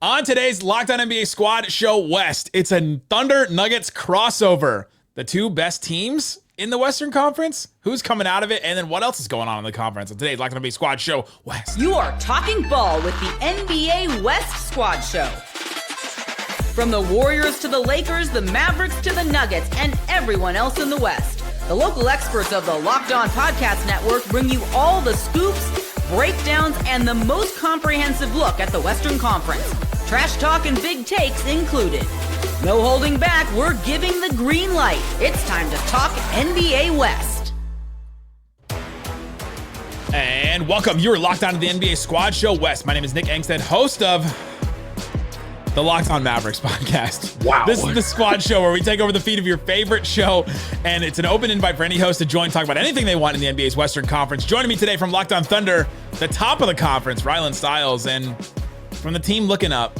On today's Locked On NBA Squad Show West, it's a Thunder Nuggets crossover. The two best teams in the Western Conference. Who's coming out of it? And then what else is going on in the conference? On today's Locked On NBA Squad Show West. You are talking ball with the NBA West Squad Show. From the Warriors to the Lakers, the Mavericks to the Nuggets, and everyone else in the West. The local experts of the Locked On Podcast Network bring you all the scoops, breakdowns, and the most comprehensive look at the Western Conference. Trash talk and big takes included. No holding back, we're giving the green light. It's time to talk NBA West. And welcome, you're locked on to the NBA Squad Show West. My name is Nick Angstead, host of the Locked On Mavericks podcast. Wow. This is the Squad Show where we take over the feed of your favorite show, and it's an open invite for any host to join, talk about anything they want in the NBA's Western Conference. Joining me today from Locked On Thunder, the top of the conference, Rylan Stiles, and from the team looking up,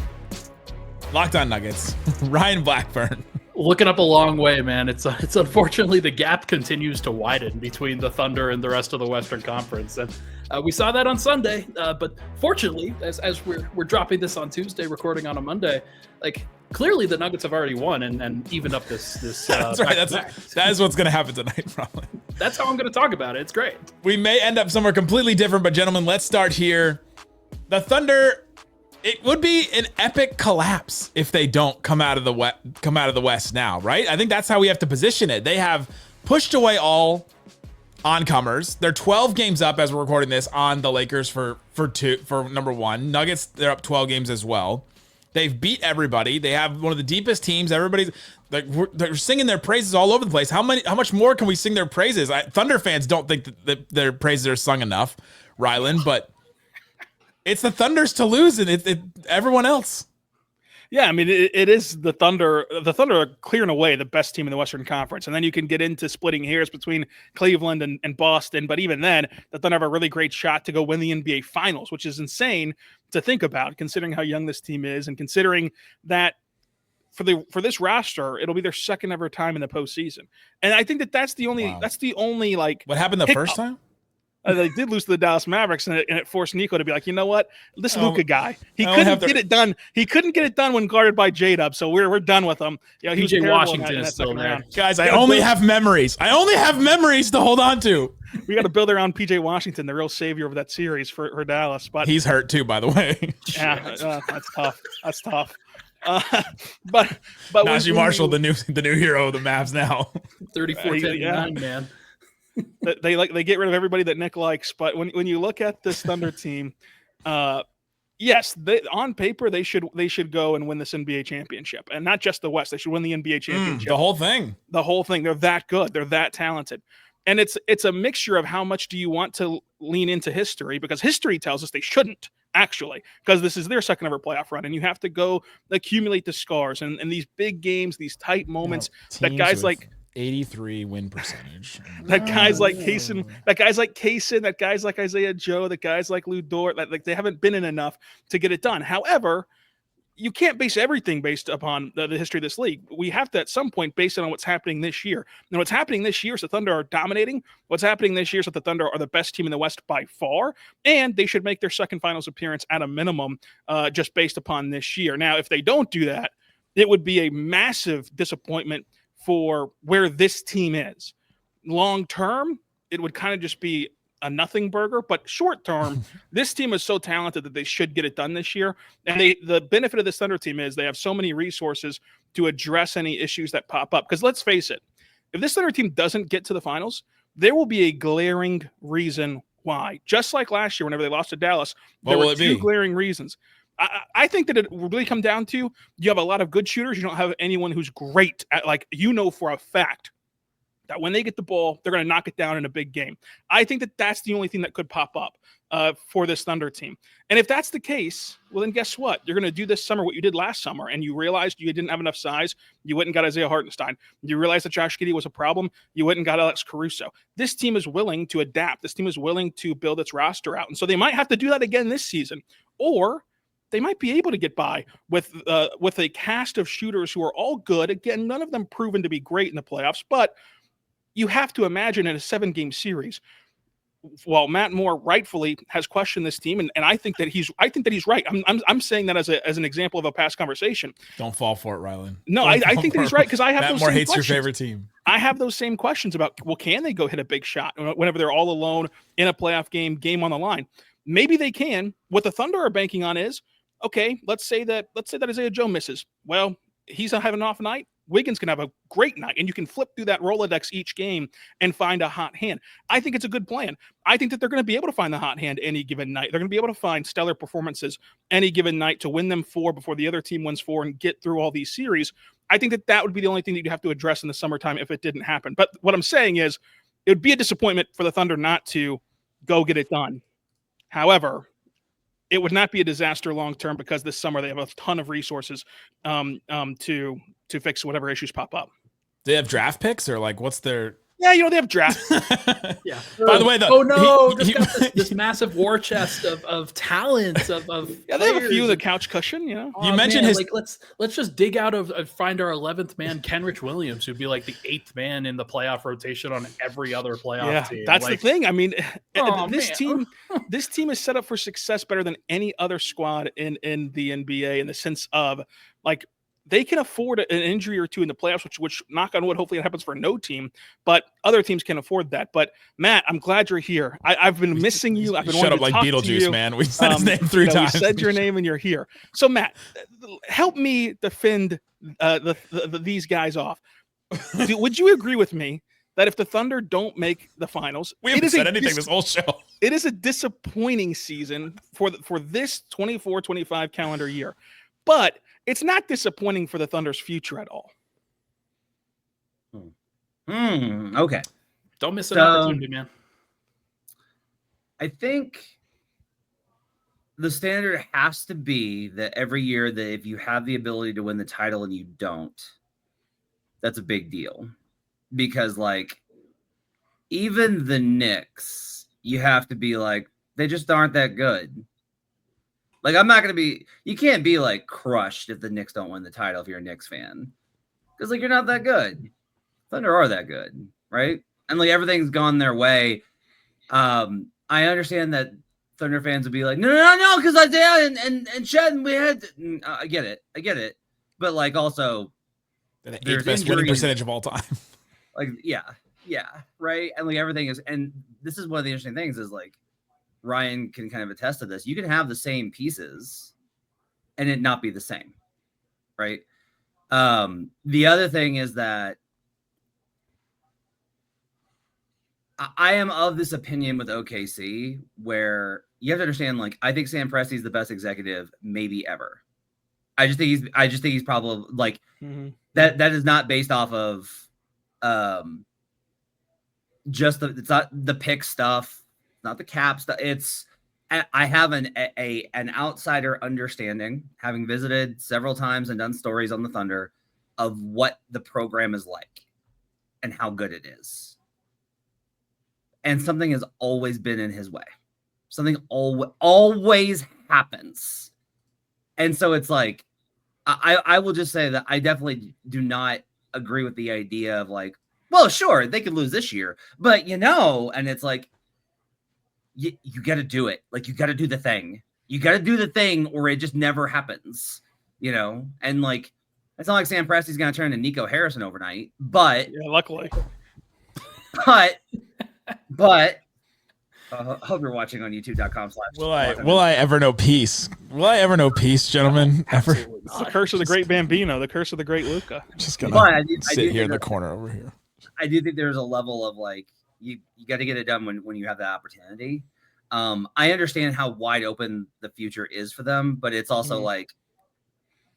Locked On Nuggets, Ryan Blackburn. Looking up a long way, man. It's unfortunately the gap continues to widen between the Thunder and the rest of the Western Conference, and we saw that on Sunday. But fortunately, as we're dropping this on Tuesday, recording on a Monday, like clearly the Nuggets have already won and evened up this. That's right. That is what's going to happen tonight, probably. That's how I'm going to talk about it. It's great. We may end up somewhere completely different, but gentlemen, let's start here. The Thunder. It would be an epic collapse if they don't come out of the West now, right? I think that's how we have to position it. They have pushed away all oncomers. They're 12 games up as we're recording this on the Lakers for number one. Nuggets, they're up 12 games as well. They've beat everybody. They have one of the deepest teams. Everybody's like they're singing their praises all over the place. How much more can we sing their praises? Thunder fans don't think that their praises are sung enough, Rylan, but it's the Thunder's to lose, and everyone else. Yeah, I mean, it is the Thunder. The Thunder are clearing away the best team in the Western Conference. And then you can get into splitting hairs between Cleveland and Boston. But even then, the Thunder have a really great shot to go win the NBA Finals, which is insane to think about, considering how young this team is and considering that for this roster, it'll be their second ever time in the postseason. And I think that's the only like what happened the first time? They did lose to the Dallas Mavericks, and it forced Nico to be like, you know what, this Luka guy, he couldn't get it done. He couldn't get it done when guarded by J-Dub, so we're done with him. You know, he PJ was Washington is still there. round. Guys, I only have memories. I only have memories to hold on to. We got to build around PJ Washington, the real savior of that series for Dallas. But he's hurt too, by the way. Yeah, that's tough. That's tough. But Najee Marshall, the new hero of the Mavs now. 34-10-9, man. They get rid of everybody that Nick likes, but when you look at this Thunder team, yes, on paper they should go and win this NBA championship, and not just the West. They should win the NBA championship. The whole thing. The whole thing. They're that good. They're that talented, and it's a mixture of how much do you want to lean into history, because history tells us they shouldn't actually, because this is their second ever playoff run, and you have to go accumulate the scars and these big games, these tight moments that guys like 83 win percentage. That guys like Kaysen, that guys like Isaiah Joe, that guys like Lou Dort, like they haven't been in enough to get it done. However, you can't base everything based upon the history of this league. We have to at some point base it on what's happening this year. And what's happening this year is the Thunder are dominating. What's happening this year is that the Thunder are the best team in the West by far, and they should make their second finals appearance at a minimum, just based upon this year. Now, if they don't do that, it would be a massive disappointment for where this team is. Long term, it would kind of just be a nothing burger, but short term, this team is so talented that they should get it done this year. And the benefit of this Thunder team is they have so many resources to address any issues that pop up. Because let's face it, if this Thunder team doesn't get to the finals, there will be a glaring reason why. Just like last year, whenever they lost to Dallas, there were two glaring reasons. I think that it will really come down to you have a lot of good shooters. You don't have anyone who's great at, like, for a fact that when they get the ball, they're going to knock it down in a big game. I think that that's the only thing that could pop up for this Thunder team. And if that's the case, well, then guess what? You're going to do this summer what you did last summer, and you realized you didn't have enough size. You went and got Isaiah Hartenstein. You realized that Josh Giddey was a problem. You went and got Alex Caruso. This team is willing to adapt. This team is willing to build its roster out. And so they might have to do that again this season. Or they might be able to get by with a cast of shooters who are all good. Again, none of them proven to be great in the playoffs, but you have to imagine in a 7-game series, while Matt Moore rightfully has questioned this team, and I think that he's right. I'm saying that as an example of a past conversation. Don't fall for it, Rylan. No, I think that he's right, because I have Matt those Moore same hates questions. your favorite team. I have those same questions about, well, can they go hit a big shot whenever they're all alone in a playoff game on the line? Maybe they can. What the Thunder are banking on is, okay, let's say that Isaiah Joe misses. Well, he's having an off night. Wiggins can have a great night, and you can flip through that Rolodex each game and find a hot hand. I think it's a good plan. I think that they're going to be able to find the hot hand any given night. They're going to be able to find stellar performances any given night to win them 4 before the other team wins 4 and get through all these series. I think that would be the only thing that you have to address in the summertime if it didn't happen. But what I'm saying is, it would be a disappointment for the Thunder not to go get it done. However, it would not be a disaster long term, because this summer they have a ton of resources to fix whatever issues pop up. Do they have draft picks, or like what's their? Yeah, they have draft. Yeah. By the way, this massive war chest of talents of yeah, they have a few in the couch cushion. You mentioned his. Like, let's just dig out of find our 11th man, Kenrich Williams, who'd be like the 8th man in the playoff rotation on every other playoff team. That's like, the thing. I mean, this team is set up for success better than any other squad in the NBA, in the sense of, like, they can afford an injury or two in the playoffs, which knock on wood, hopefully it happens for no team, but other teams can afford that. But Matt, I'm glad you're here. I've been missing you. I've been shut up wanting to like talk Beetlejuice, to you. man. We said his name 3 times. We said your name and you're here. So Matt, help me defend these guys off. Would you agree with me that if the Thunder don't make the finals, we haven't said anything this whole show. It is a disappointing season for this 24-25 calendar year, but it's not disappointing for the Thunder's future at all. Okay. Don't miss an opportunity, man. I think the standard has to be that every year that if you have the ability to win the title and you don't, that's a big deal. Because, like, even the Knicks, you have to be like, they just aren't that good. Like, I'm not going to be – you can't be, like, crushed if the Knicks don't win the title if you're a Knicks fan. Because, like, you're not that good. Thunder are that good, right? And, like, everything's gone their way. I understand that Thunder fans would be like, no, because Isaiah and Shed, we had – I get it. But, like, also – the 8th best winning percentage of all time. Like, yeah, right? And, like, everything is – and this is one of the interesting things is, like, Ryan can kind of attest to this. You can have the same pieces and it not be the same, right? The other thing is that I am of this opinion with OKC where you have to understand, like, I think Sam Presti is the best executive maybe ever. I just think he's probably like that is not based off of just it's not the pick stuff. Not the cap stuff. It's I have an outsider understanding, having visited several times and done stories on the Thunder, of what the program is like and how good it is. And something has always been in his way. Something always happens. And so it's like, I will just say that I definitely do not agree with the idea of, like, well, sure, they could lose this year, but and it's like, you got to do it. Like, you got to do the thing. You got to do the thing or it just never happens, And, like, it's not like Sam Presti's going to turn into Nico Harrison overnight, but yeah, luckily. But I hope you're watching on youtube.com/. Will I ever know peace? Will I ever know peace, gentlemen? Ever? It's the curse of the great Bambino, the curse of the great Luca. Just gonna sit here in the corner over here. I do think there's a level of, like, you got to get it done when you have that opportunity. I understand how wide open the future is for them, but it's also like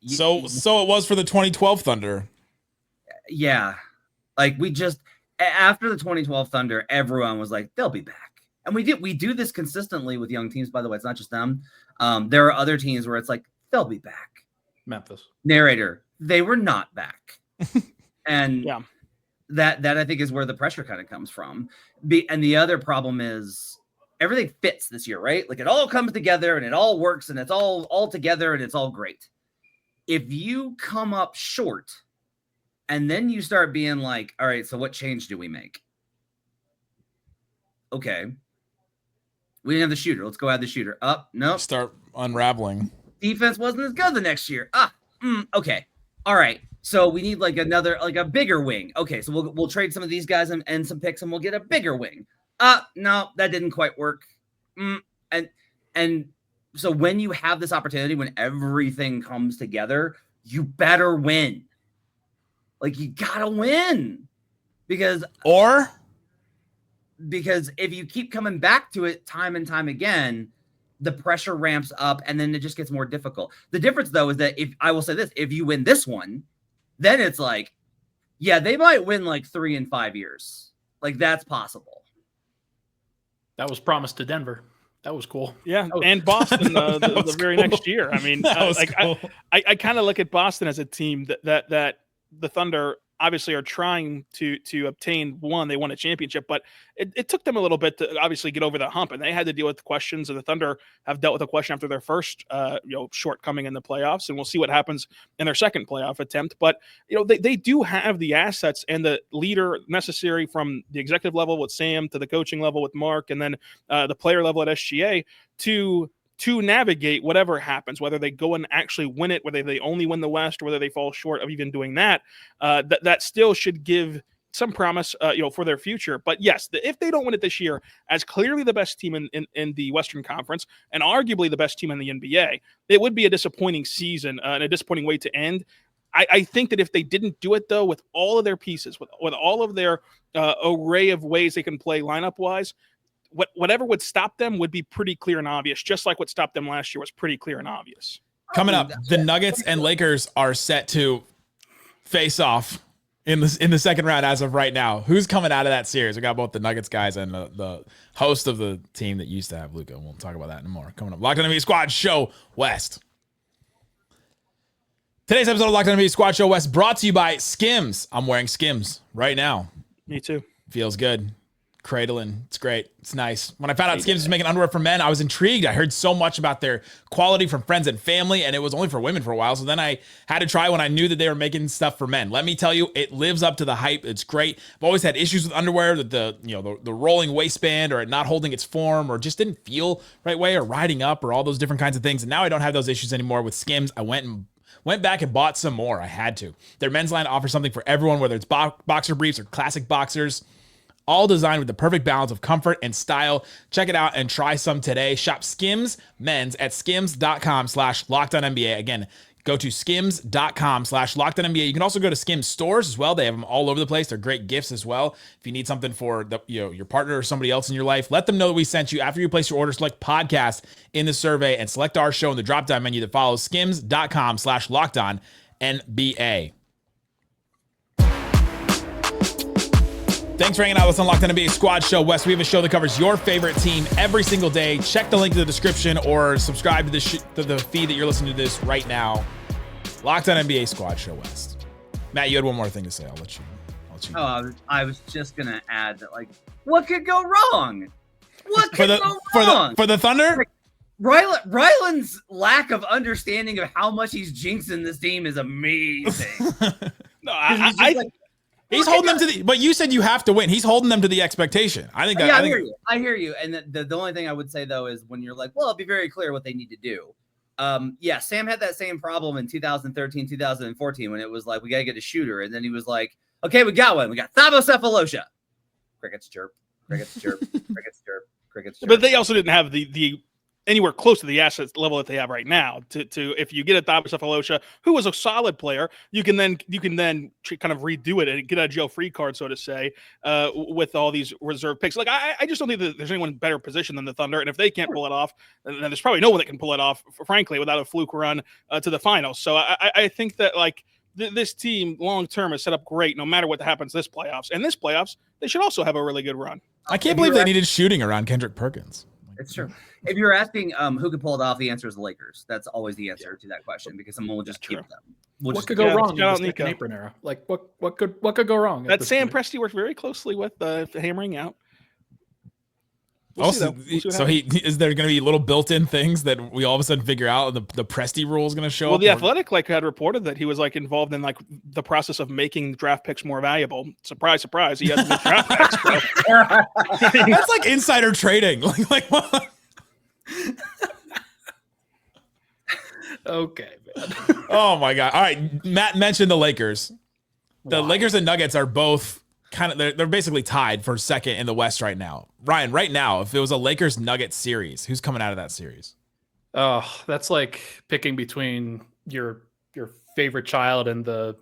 so it was for the 2012 Thunder. Yeah. Like, we just after the 2012 Thunder, everyone was like, they'll be back. And we do this consistently with young teams, by the way. It's not just them. There are other teams where it's like, they'll be back. Memphis. Narrator, they were not back. And yeah. That I think is where the pressure kind of comes from. And the other problem is everything fits this year, right? Like, it all comes together and it all works and it's all together and it's all great. If you come up short and then you start being like, all right, so what change do we make? Okay. We didn't have the shooter. Let's go add the shooter. Up, nope. Start unraveling. Defense wasn't as good the next year. Okay. All right. So we need like a bigger wing. Okay, so we'll trade some of these guys and some picks, and we'll get a bigger wing. No, that didn't quite work. And so when you have this opportunity, when everything comes together, you better win. Like, you gotta win, because if you keep coming back to it time and time again, the pressure ramps up and then it just gets more difficult. The difference, though, is that if you win this one, then it's like, yeah, they might win like 3 in 5 years. Like, that's possible. That was promised to Denver. That was cool. Yeah, and Boston the very next year. I mean, cool. I kind of look at Boston as a team that the Thunder obviously are trying to obtain one. They won a championship, but it took them a little bit to obviously get over the hump, and they had to deal with the questions. And the Thunder have dealt with a question after their first shortcoming in the playoffs, and we'll see what happens in their second playoff attempt. But they do have the assets and the leader necessary from the executive level with Sam to the coaching level with Mark, and then the player level at SGA to navigate whatever happens, whether they go and actually win it, whether they only win the West, or whether they fall short of even doing that. That still should give some promise, for their future. But yes, if they don't win it this year, as clearly the best team in the Western Conference and arguably the best team in the NBA, it would be a disappointing season and a disappointing way to end. I think that if they didn't do it, though, with all of their pieces, with all of their array of ways they can play lineup-wise, whatever would stop them would be pretty clear and obvious, just like what stopped them last year was pretty clear and obvious. Coming up, the Nuggets and Lakers are set to face off in the second round as of right now. Who's coming out of that series? We got both the Nuggets guys and the host of the team that used to have Luka. We'll talk about that in more. Coming up, Locked On NBA Squad Show West. Today's episode of Locked On NBA Squad Show West brought to you by Skims. I'm wearing Skims right now. Me too. Feels good. Cradling. It's great. It's nice. When I found out Skims was making underwear for men, I was intrigued. I heard so much about their quality from friends and family, and it was only for women for a while. So then I had to try when I knew that they were making stuff for men. Let me tell you, it lives up to the hype. It's great. I've always had issues with underwear, that the rolling waistband or it not holding its form or just didn't feel right way or riding up or all those different kinds of things. And now I don't have those issues anymore with Skims. I went back and bought some more. I had to. Their men's line offers something for everyone, whether it's boxer briefs or classic boxers. All designed with the perfect balance of comfort and style. Check it out and try some today. Shop Skims Men's at skims.com/LockedOnNBA. Again, go to skims.com/LockedOnNBA. You can also go to Skims stores as well. They have them all over the place. They're great gifts as well. If you need something for your partner or somebody else in your life, let them know that we sent you. After you place your order, select podcast in the survey and select our show in the drop-down menu that follows skims.com/LockedOnNBA. Thanks for hanging out with us on Locked On NBA Squad Show West. We have a show that covers your favorite team every single day. Check the link in the description or subscribe to the feed that you're listening to this right now. Locked On NBA Squad Show West. Matt, you had one more thing to say. I'll let you. I was just gonna add that, like, what could go wrong? What could go wrong for the Thunder? Like, Ryland's lack of understanding of how much he's jinxing this team is amazing. No, he's holding them to the. But you said you have to win. He's holding them to the expectation. I think. Yeah, I hear you. And the only thing I would say, though, is when you're like, well, it'll be very clear what they need to do. Yeah, Sam had that same problem in 2013, 2014 when it was like, we got to get a shooter. And then he was like, okay, we got one. We got Thabo Cephalosha. Crickets chirp. Crickets chirp. Crickets chirp. Crickets chirp. But they also didn't have the anywhere close to the asset level that they have right now. To if you get a Thabo Cephalosha, who was a solid player, you can then kind of redo it and get a jail free card, so to say, with all these reserve picks. Like I just don't think that there's anyone in better position than the Thunder, and if they can't pull it off, then there's probably no one that can pull it off, frankly, without a fluke run to the finals. So I think that like this team long term is set up great, no matter what happens this playoffs. And this playoffs, they should also have a really good run. I can't believe they needed shooting around Kendrick Perkins. It's true. If you're asking who could pull it off, the answer is the Lakers. That's always the answer to that question because someone will just keep them. What could go wrong in the second apron era? Like what could go wrong? That Sam Presti worked very closely with hammering out. We'll see, Also, though. We'll see what so happens. is there going to be little built-in things that we all of a sudden figure out, and the Presti rule is going to show Well, up? the Athletic had reported that he was involved in the process of making draft picks more valuable. Surprise, surprise, he hasn't made draft picks. So. That's like insider trading. Like what? Okay, man. Oh my god! All right, Matt mentioned the Lakers. The Why? Lakers and Nuggets are both they're basically tied for second in the West right now. Ryan, right now, if it was a Lakers Nuggets series, who's coming out of that series? Oh, that's like picking between your favorite child and the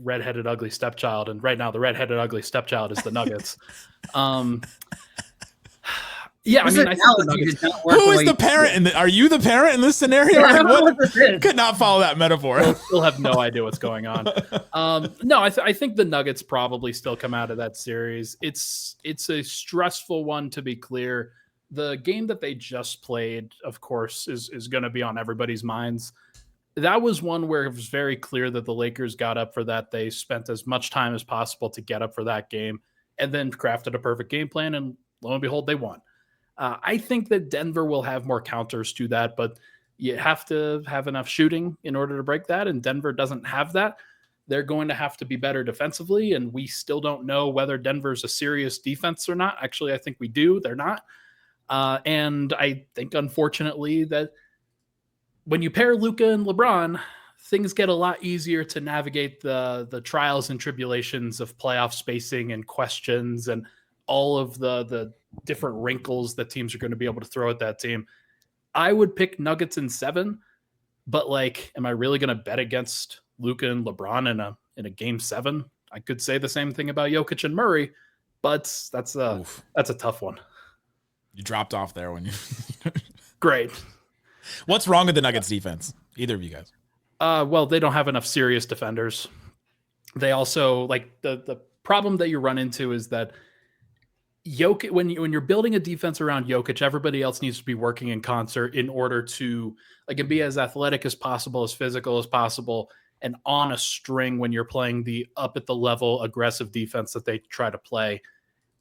redheaded ugly stepchild, and right now the redheaded ugly stepchild is the Nuggets. Yeah, I mean, I think the Nuggets, Who is the parent? Are you the parent in this scenario? Could not follow that metaphor. I still have no idea what's going on. No, I think the Nuggets probably still come out of that series. It's a stressful one, to be clear. The game that they just played, of course, is going to be on everybody's minds. That was one where it was very clear that the Lakers got up for that. They spent as much time as possible to get up for that game and then crafted a perfect game plan, and lo and behold, they won. I think that Denver will have more counters to that, but you have to have enough shooting in order to break that, and Denver doesn't have that. They're going to have to be better defensively, and we still don't know whether Denver's a serious defense or not. Actually, I think we do. They're not. And I think, unfortunately, that when you pair Luka and LeBron, things get a lot easier to navigate the trials and tribulations of playoff spacing and questions and all of the different wrinkles that teams are going to be able to throw at that team. I would pick Nuggets in 7, but am I really going to bet against Luka and LeBron in a game 7? I could say the same thing about Jokic and Murray, but that's a tough one. You dropped off there when you. Great. What's wrong with the Nuggets defense? Either of you guys? Well, they don't have enough serious defenders. They also the problem that you run into is that Jokic, when you're building a defense around Jokic, everybody else needs to be working in concert in order to be as athletic as possible, as physical as possible, and on a string when you're playing the up at the level aggressive defense that they try to play.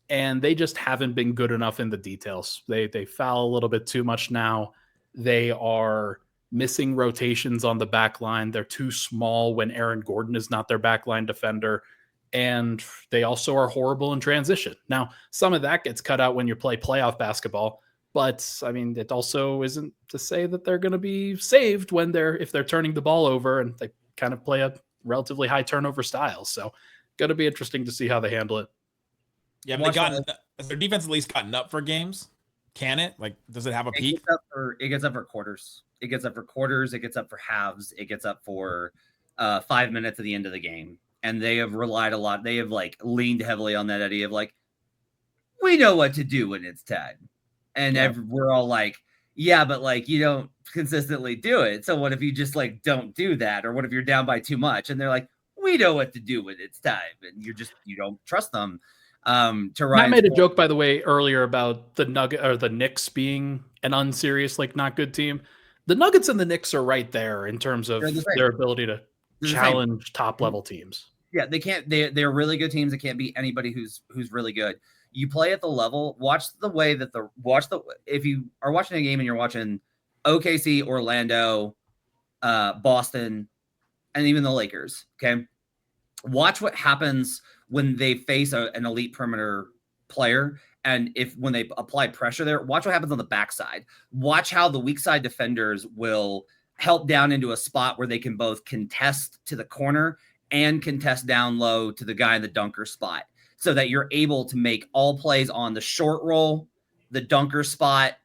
And they just haven't been good enough in the details. They foul a little bit too much now. They are missing rotations on the back line. They're too small when Aaron Gordon is not their backline defender. And they also are horrible in transition. Now, some of that gets cut out when you play playoff basketball, but I mean, it also isn't to say that they're going to be saved if they're turning the ball over, and they kind of play a relatively high turnover style. So, going to be interesting to see how they handle it. Yeah, has their defense at least gotten up for games? Can it? Does it have a peak? It gets up for quarters. It gets up for quarters. It gets up for halves. It gets up for 5 minutes at the end of the game. And they have relied a lot. They have leaned heavily on that idea of we know what to do when it's tied. And we're all yeah, but you don't consistently do it. So what if you just don't do that? Or what if you're down by too much? And they're we know what to do when it's time. And you don't trust them. Matt made a joke, by the way, earlier about the Knicks being an unserious, not good team. The Nuggets and the Knicks are right there in terms of their ability to challenge top level teams. Yeah, they can't. They're really good teams. They can't beat anybody who's really good. You play at the level. Watch the way that if you are watching a game and you're watching OKC, Orlando, Boston, and even the Lakers. Okay, watch what happens when they face an elite perimeter player, and when they apply pressure there. Watch what happens on the backside. Watch how the weak side defenders will help down into a spot where they can both contest to the corner and contest down low to the guy in the dunker spot, so that you're able to make all plays on the short roll, the dunker spot,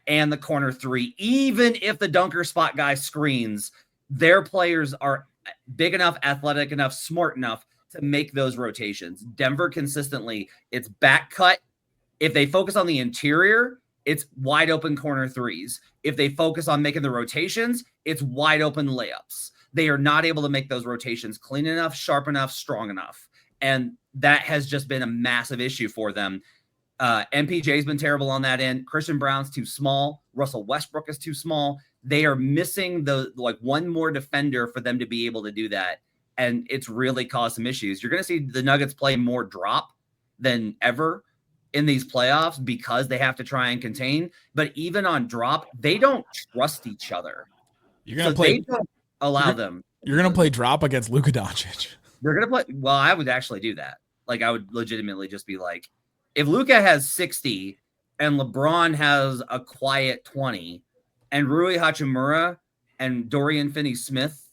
and the corner three. Even if the dunker spot guy screens, their players are big enough, athletic enough, smart enough to make those rotations. Denver consistently, it's back cut. If they focus on the interior, it's wide open corner threes. If they focus on making the rotations, it's wide open layups. They are not able to make those rotations clean enough, sharp enough, strong enough. And that has just been a massive issue for them. MPJ's been terrible on that end. Christian Brown's too small. Russell Westbrook is too small. They are missing one more defender for them to be able to do that. And it's really caused some issues. You're going to see the Nuggets play more drop than ever. in these playoffs because they have to try and contain. But even on drop, they don't trust each other. You're gonna play. They don't allow them. You're gonna play drop against Luka Doncic. They're gonna play. Well, I would actually do that. Like, I would legitimately just be like, if Luka has 60 and LeBron has a quiet 20, and Rui Hachimura and Dorian Finney-Smith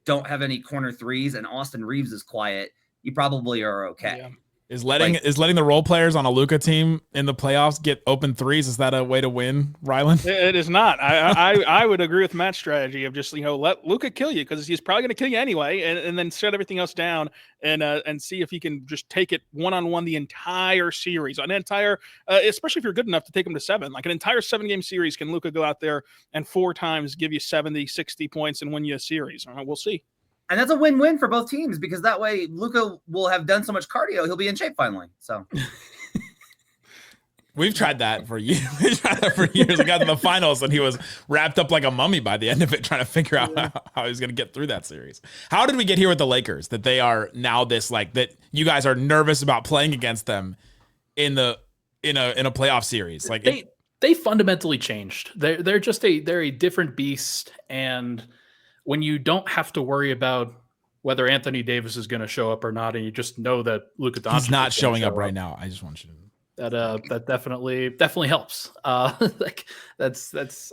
don't have any corner threes, and Austin Reeves is quiet, you probably are okay. Yeah. Is letting the role players on a Luka team in the playoffs get open threes? Is that a way to win, Rylan? It is not. I would agree with Matt's strategy of just, let Luka kill you, because he's probably going to kill you anyway, and then shut everything else down and see if he can just take it one-on-one the entire series, especially if you're good enough to take him to 7. Like an entire 7-game series, can Luka go out there and 4 times give you 70, 60 points and win you a series? We'll see. And that's a win-win for both teams, because that way Luka will have done so much cardio, he'll be in shape finally. So we've tried that for years. We got to the finals and he was wrapped up like a mummy by the end of it, trying to figure out how he was going to get through that series. How did we get here with the Lakers, that they are now this, like, that you guys are nervous about playing against them in a playoff series? Like, they fundamentally changed. They're a different beast, and when you don't have to worry about whether Anthony Davis is going to show up or not, and you just know that Luka Doncic he's not showing up right now. I just want you to. That definitely helps. I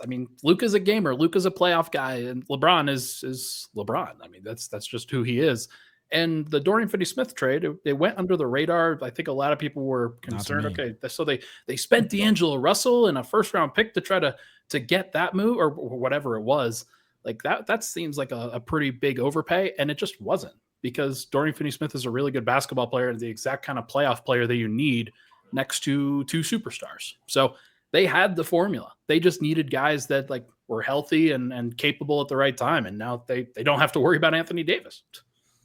mean, Luka's a gamer. Luka's a playoff guy, and LeBron is LeBron. I mean, that's just who he is. And the Dorian Finney-Smith trade, they went under the radar. I think a lot of people were concerned. Okay, so they spent D'Angelo Russell and a first-round pick to try to get that move or whatever it was. Like that seems like a pretty big overpay, and it just wasn't, because Dorian Finney-Smith is a really good basketball player and the exact kind of playoff player that you need next to 2 superstars. So they had the formula. They just needed guys that were healthy and capable at the right time, and now they don't have to worry about Anthony Davis.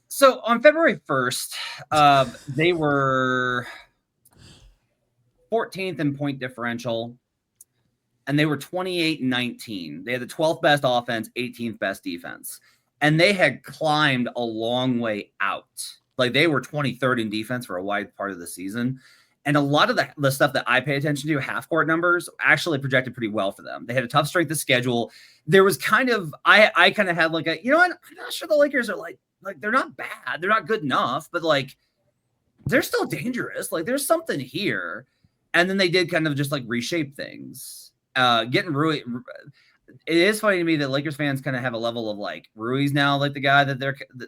So on February 1st, they were 14th in point differential, and they were 28-19. They had the 12th best offense, 18th best defense. And they had climbed a long way out. Like, they were 23rd in defense for a wide part of the season. And a lot of the stuff that I pay attention to, half-court numbers, actually projected pretty well for them. They had a tough strength of schedule. There was kind of – I kind of had like a – I'm not sure the Lakers are like they're not bad. They're not good enough. But, they're still dangerous. There's something here. And then they did kind of just, reshape things. Getting Rui, it is funny to me that Lakers fans kind of have a level of Rui's now the guy that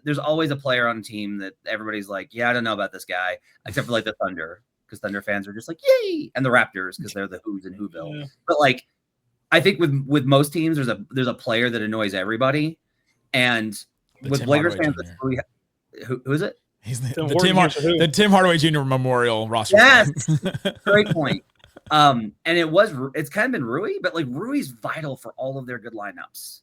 there's always a player on a team that everybody's yeah, I don't know about this guy, except for the Thunder, because Thunder fans are just yay, and the Raptors because they're the Who's in Whoville. Yeah. But I think with most teams there's a player that annoys everybody, and with Lakers fans, who is it? He's the Tim Hardaway Jr. Memorial roster. Yes, great point. It's kind of been Rui, but Rui's vital for all of their good lineups.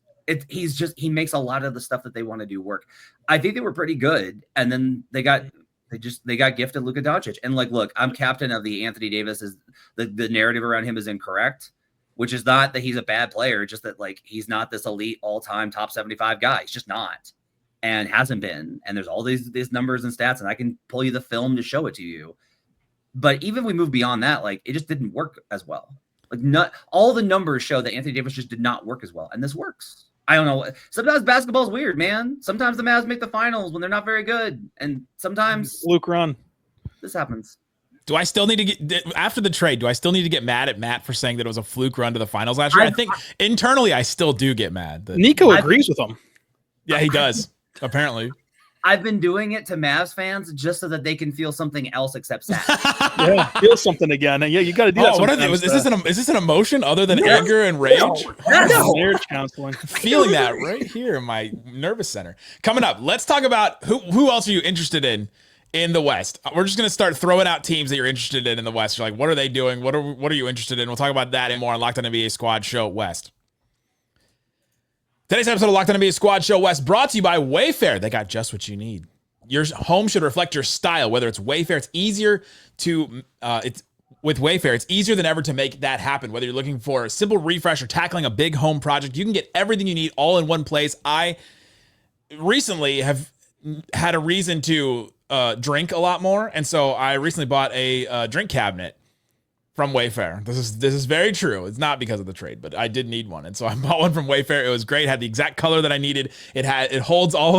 He makes a lot of the stuff that they want to do work. I think they were pretty good, and then they got gifted Luka Doncic. And look, I'm captain of the Anthony Davis. Is the narrative around him is incorrect, which is not that he's a bad player, just that he's not this elite all-time top 75 guy. He's just not, and hasn't been. And there's all these numbers and stats, and I can pull you the film to show it to you. But even if we move beyond that, it just didn't work as well. Not all the numbers show that Anthony Davis just did not work as well. And this works. I don't know. Sometimes basketball's weird, man. Sometimes the Mavs make the finals when they're not very good. And sometimes Luke run. This happens. Do I still need to get, after the trade, do I still need to get mad at Matt for saying that it was a fluke run to the finals last year? I think internally I still do get mad. Nico agrees with him. Yeah, he does, apparently. I've been doing it to Mavs fans just so that they can feel something else except sad. Yeah, feel something again. Yeah, you got to do that. What are they? Is this an emotion other than anger and rage? Marriage counseling. Feeling that right here in my nervous center. Coming up, let's talk about who else are you interested in the West. We're just gonna start throwing out teams that you're interested in the West. You're what are they doing? What are you interested in? We'll talk about that and more on Locked On NBA Squad Show West. Today's episode of Locked On NBA Squad Show West brought to you by Wayfair. They got just what you need. Your home should reflect your style. Whether it's Wayfair, it's easier to with Wayfair, it's easier than ever to make that happen. Whether you're looking for a simple refresh or tackling a big home project, you can get everything you need all in one place. I recently have had a reason to drink a lot more, and so I recently bought a drink cabinet. from Wayfair. This is very true. It's not because of the trade, but I did need one, and so I bought one from Wayfair. It was great. It had the exact color that I needed. It holds all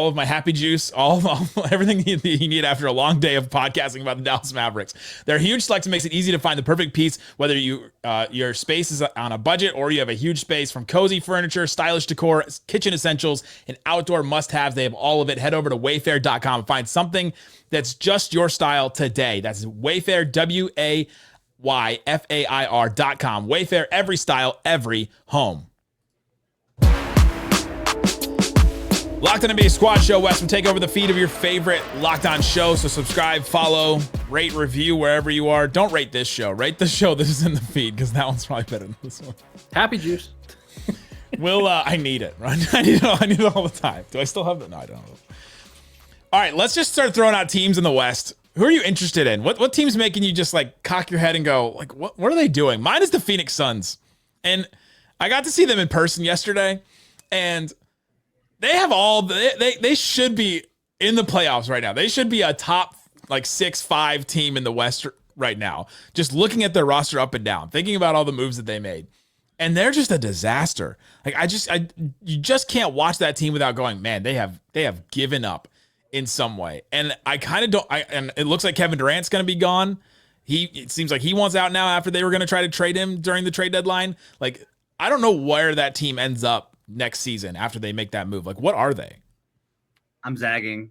of my happy juice, everything you need after a long day of podcasting about the Dallas Mavericks. Their huge selection makes it easy to find the perfect piece, whether your space is on a budget or you have a huge space. From cozy furniture, stylish decor, kitchen essentials, and outdoor must-haves, they have all of it. Head over to wayfair.com and find something that's just your style today. That's Wayfair, WAYFAIR.com. Wayfair, every style, every home. Locked On NBA Squad Show. Wes will take over the feed of your favorite Locked On show. So subscribe, follow, rate, review wherever you are. Don't rate this show. Rate the show that is in the feed because that one's probably better than this one. Happy juice. I need it, right? I need it all the time. Do I still have it? No, I don't. All right, let's just start throwing out teams in the West. Who are you interested in? What team's making you just like cock your head and go, like, what are they doing? Mine is the Phoenix Suns. And I got to see them in person yesterday, and they have they should be in the playoffs right now. They should be a top like 6-5 team in the West right now. Just looking at their roster up and down, thinking about all the moves that they made. And they're just a disaster. Like you just can't watch that team without going, man, they have given up in some way. And I kind of don't and it looks like Kevin Durant's going to be gone. It seems like he wants out now after they were going to try to trade him during the trade deadline. Like, I don't know where that team ends up next season after they make that move. Like, what are they? I'm zagging.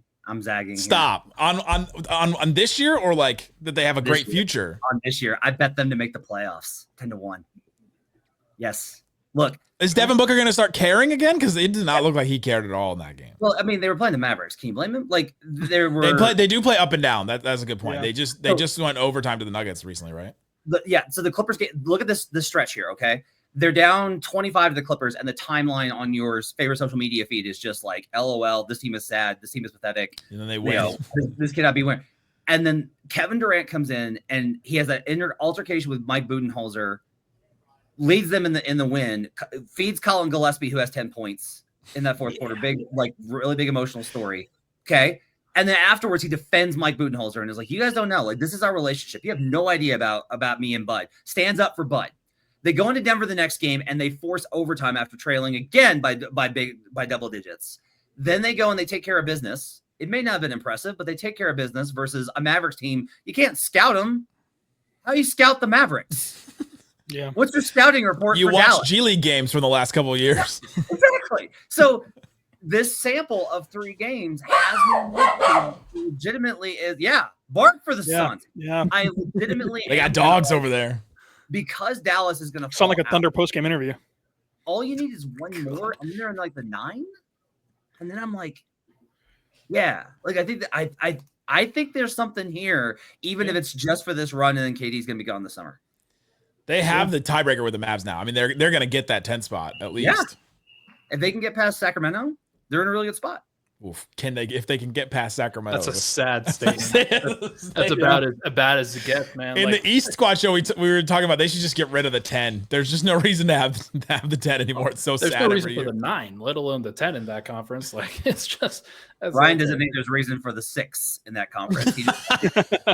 Stop. On this year, or like that they have a great future? On this year. I bet them to make the playoffs 10-1. Yes. Look. Is Devin Booker going to start caring again? Because it did not look like he cared at all in that game. Well, I mean, they were playing the Mavericks. Can you blame him? Like, they do play up and down. That's a good point. Yeah. They just went overtime to the Nuggets recently, right? So the Clippers look at this stretch here, okay? They're down 25 to the Clippers, and the timeline on your favorite social media feed is just like, LOL, this team is sad. This team is pathetic. And then they win. This cannot be winning. And then Kevin Durant comes in, and he has that altercation with Mike Budenholzer, leads them in the win, feeds Colin Gillespie, who has 10 points in that fourth quarter. Big, like, really big emotional story. Okay. And then afterwards, he defends Mike Budenholzer and is like, you guys don't know. Like, this is our relationship. You have no idea about me and Bud. Stands up for Bud. They go into Denver the next game, and they force overtime after trailing again by double digits. Then they go and they take care of business. It may not have been impressive, but they take care of business versus a Mavericks team. You can't scout them. How do you scout the Mavericks? Yeah. What's your scouting report? You for watch Dallas? G League games from the last couple of years. Exactly. So this sample of 3 games has legitimately bark for the Suns. Yeah. I legitimately they got dogs over there. Because Dallas is going to sound like a Thunder post-game interview. All you need is one more, and they're in like the 9, and then I'm like, yeah, like I think that I think there's something here, even if it's just for this run, and then KD's going to be gone this summer. They have the tiebreaker with the Mavs now. I mean, they're going to get that 10 spot at least. Yeah. If they can get past Sacramento, they're in a really good spot. Oof. If they can get past Sacramento? That's a sad statement. That's about as bad as it gets, man. In the East Squad show, we were talking about they should just get rid of the 10. There's just no reason to have the 10 anymore. It's so there's sad. No reason for the 9, let alone the 10 in that conference. Like, it's just Ryan doesn't think there's reason for the 6 in that conference.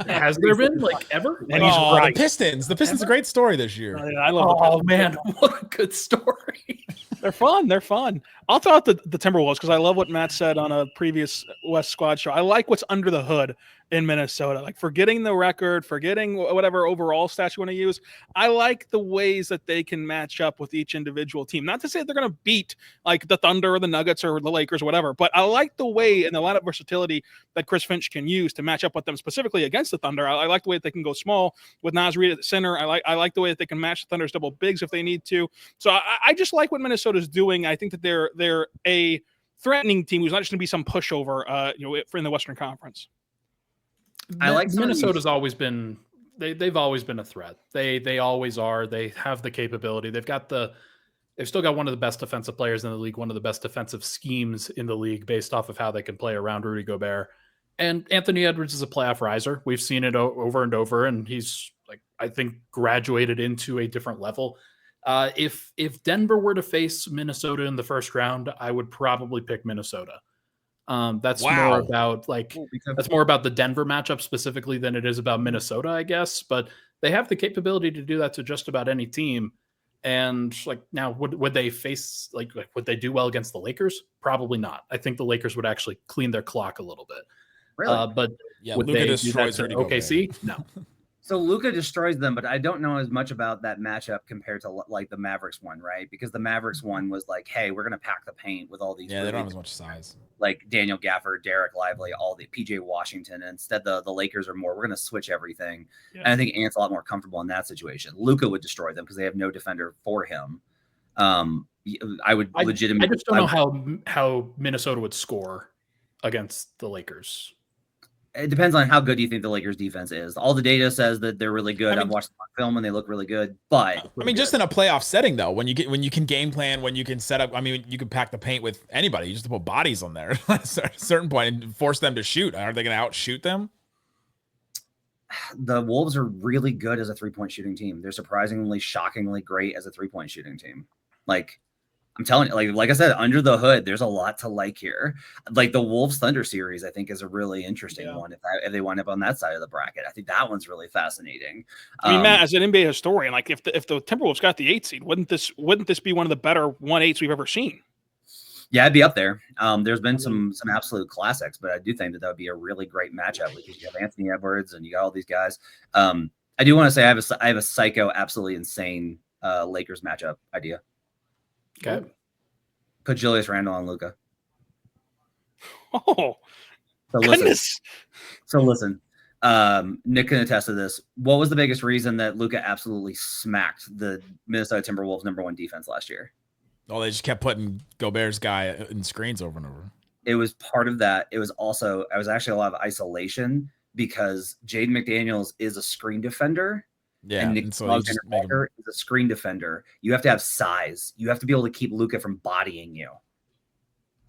Has there been like ever? And he's right. The Pistons. The Pistons a great story this year. I love. Oh man, what a good story. They're fun. I'll throw out the Timberwolves because I love what Matt said on a previous West Squad show. I like what's under the hood in Minnesota. Like, forgetting the record, forgetting whatever overall stats you want to use, I like the ways that they can match up with each individual team. Not to say they're going to beat like the Thunder or the Nuggets or the Lakers or whatever, but I like the way and the lot of versatility that Chris Finch can use to match up with them, specifically against the Thunder. I like the way that they can go small with Naz Reid at the center. I like the way that they can match the Thunder's double bigs if they need to. So I just like what Minnesota's doing. I think that they're a threatening team who's not just going to be some pushover, in the Western Conference. I like Minnesota's always been. They've always been a threat. They always are. They have the capability. They've still got one of the best defensive players in the league, one of the best defensive schemes in the league based off of how they can play around Rudy Gobert. And Anthony Edwards is a playoff riser. We've seen it over and over, and he's I think graduated into a different level. If Denver were to face Minnesota in the first round, I would probably pick Minnesota. That's more about the Denver matchup specifically than it is about Minnesota, I guess. But they have the capability to do that to just about any team. And like now, would they face like would they do well against the Lakers? Probably not. I think the Lakers would actually clean their clock a little bit. Really? But Yeah, would Luka they do destroys that to Rudy OKC? Gobert. No. So Luka destroys them, but I don't know as much about that matchup compared to like the Mavericks one, right? Because the Mavericks one was like, hey, we're gonna pack the paint with all these. Yeah, they don't have as much size. Like Daniel Gafford, Derek Lively, all the PJ Washington. And instead, the Lakers are more, we're going to switch everything. Yeah. And I think Ant's a lot more comfortable in that situation. Luka would destroy them because they have no defender for him. I would legitimately. I just don't know how Minnesota would score against the Lakers. It depends on how good you think the Lakers defense is. All the data says that they're really good. I've watched them on film and they look really good. But I mean, just in a playoff setting though, when you can game plan, when you can set up, I mean, you can pack the paint with anybody. You just put bodies on there at a certain point and force them to shoot. Are they going to outshoot them? the Wolves are really good as a 3-point shooting team. They're surprisingly, shockingly great as a 3-point shooting team. Like, I'm telling you, like I said, under the hood, there's a lot to like here. Like the Wolves Thunder series, I think is a really interesting one. If they wind up on that side of the bracket, I think that one's really fascinating. I mean, Matt, as an NBA historian, like if the Timberwolves got the 8 seed, wouldn't this be one of the better 1/8s we've ever seen? Yeah, I'd be up there. There's been some absolute classics, but I do think that would be a really great matchup because you have Anthony Edwards and you got all these guys. I do want to say I have a psycho, absolutely insane Lakers matchup idea. Okay. Put Julius Randle on Luka. Oh, so goodness. Listen, Nick can attest to this. What was the biggest reason that Luka absolutely smacked the Minnesota Timberwolves #1 defense last year? Oh, they just kept putting Gobert's guy in screens over and over. It was part of that. It was also, I was actually a lot of isolation because Jaden McDaniels is a screen defender. Yeah, and Nick so is a screen defender. You have to have size. You have to be able to keep Luka from bodying you.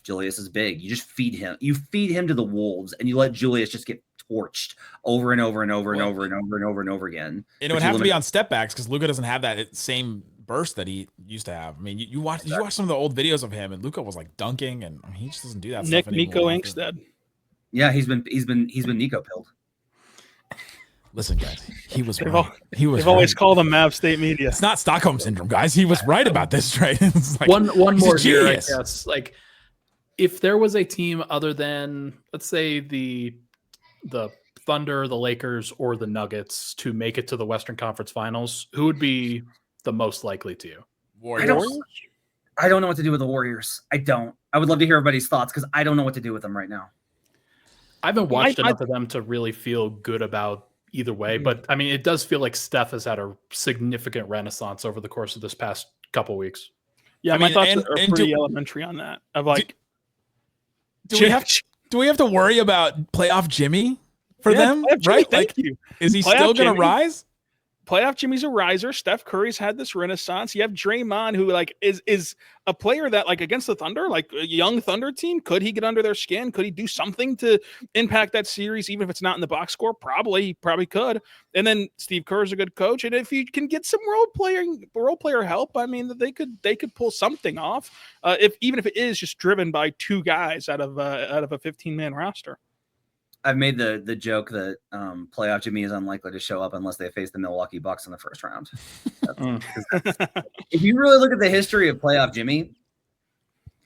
Julius is big. You just feed him. You feed him to the Wolves, and you let Julius just get torched over and over and over and over and over and over and over again. And it would have to be on step backs because Luka doesn't have that same burst that he used to have. I mean, you watch some of the old videos of him, and Luka was like dunking, and I mean, he just doesn't do that. Nick stuff anymore. Nico Inkstead. Yeah, he's been Nico pilled. Listen, guys, he was They've right. They've always called him Mav State Media. It's not Stockholm syndrome, guys. He was right about this, right? It's like, one more here, I genius. guess. Like, if there was a team other than, let's say, the Thunder, the Lakers, or the Nuggets to make it to the Western Conference Finals, who would be the most likely to you? Warriors. I don't know what to do with the Warriors. I don't. I would love to hear everybody's thoughts because I don't know what to do with them right now. I haven't watched enough of them to really feel good about either way, but I mean, it does feel like Steph has had a significant renaissance over the course of this past couple weeks. Yeah, I my mean, thoughts are pretty elementary on that. Of like, do we have to worry about playoff Jimmy for them? Right? Thank like, you. Is he Playoff still going to Jimmy. rise? Playoff Jimmy's a riser. Steph Curry's had this renaissance. You have Draymond, who like is a player that like against the Thunder, like a young Thunder team, could he get under their skin? Could he do something to impact that series, even if it's not in the box score? He probably could. And then Steve Kerr's a good coach, and if you can get some role player help, I mean, they could pull something off. Even if it is just driven by two guys out of a 15-man roster. I've made the joke that playoff Jimmy is unlikely to show up unless they face the Milwaukee Bucks in the first round. If you really look at the history of playoff Jimmy,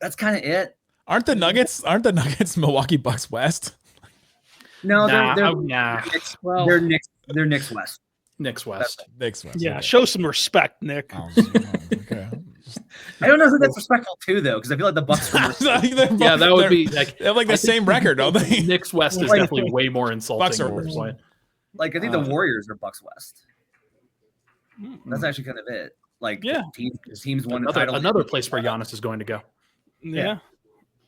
that's kind of it. Aren't the Nuggets Milwaukee Bucks West? No, they're Knicks West. Knicks West. Knicks West. Yeah, okay. show some respect, Nick. Okay. I don't know who that's respectful to though, because I feel like the Bucks. Yeah, that would be like they have like the same record, don't they? Knicks West is definitely way more insulting. Bucks are worse. Like I think the Warriors are Bucks West. That's actually kind of it. Like teams won another place where Giannis is going to go. Yeah.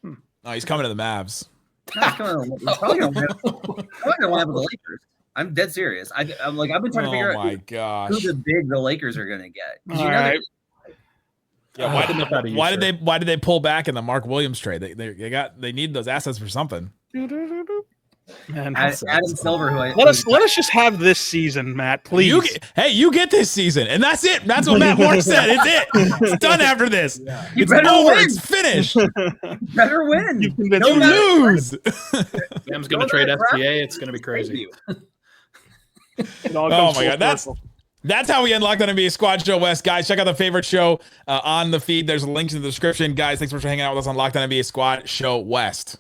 Oh, he's coming to the Mavs. No, he's probably going to wind up with the Lakers. I'm dead serious. I'm like I've been trying to figure out who the Lakers are going to get. All right. Yeah, why did they pull back in the Mark Williams trade? They need those assets for something. Man, Adam Silver, who let us just have this season, Matt, please. You get this season, and that's it. That's what Matt Moore said. It's it. It's done after this. Yeah. It's over. It's finished. Better win. You lose. Sam's going to trade SGA. It's going to be crazy. It all Oh comes my full God, circle. that's how we end Locked On NBA Squad Show West, guys. Check out the favorite show on the feed. There's links in the description, guys. Thanks so much for hanging out with us on Locked On NBA Squad Show West.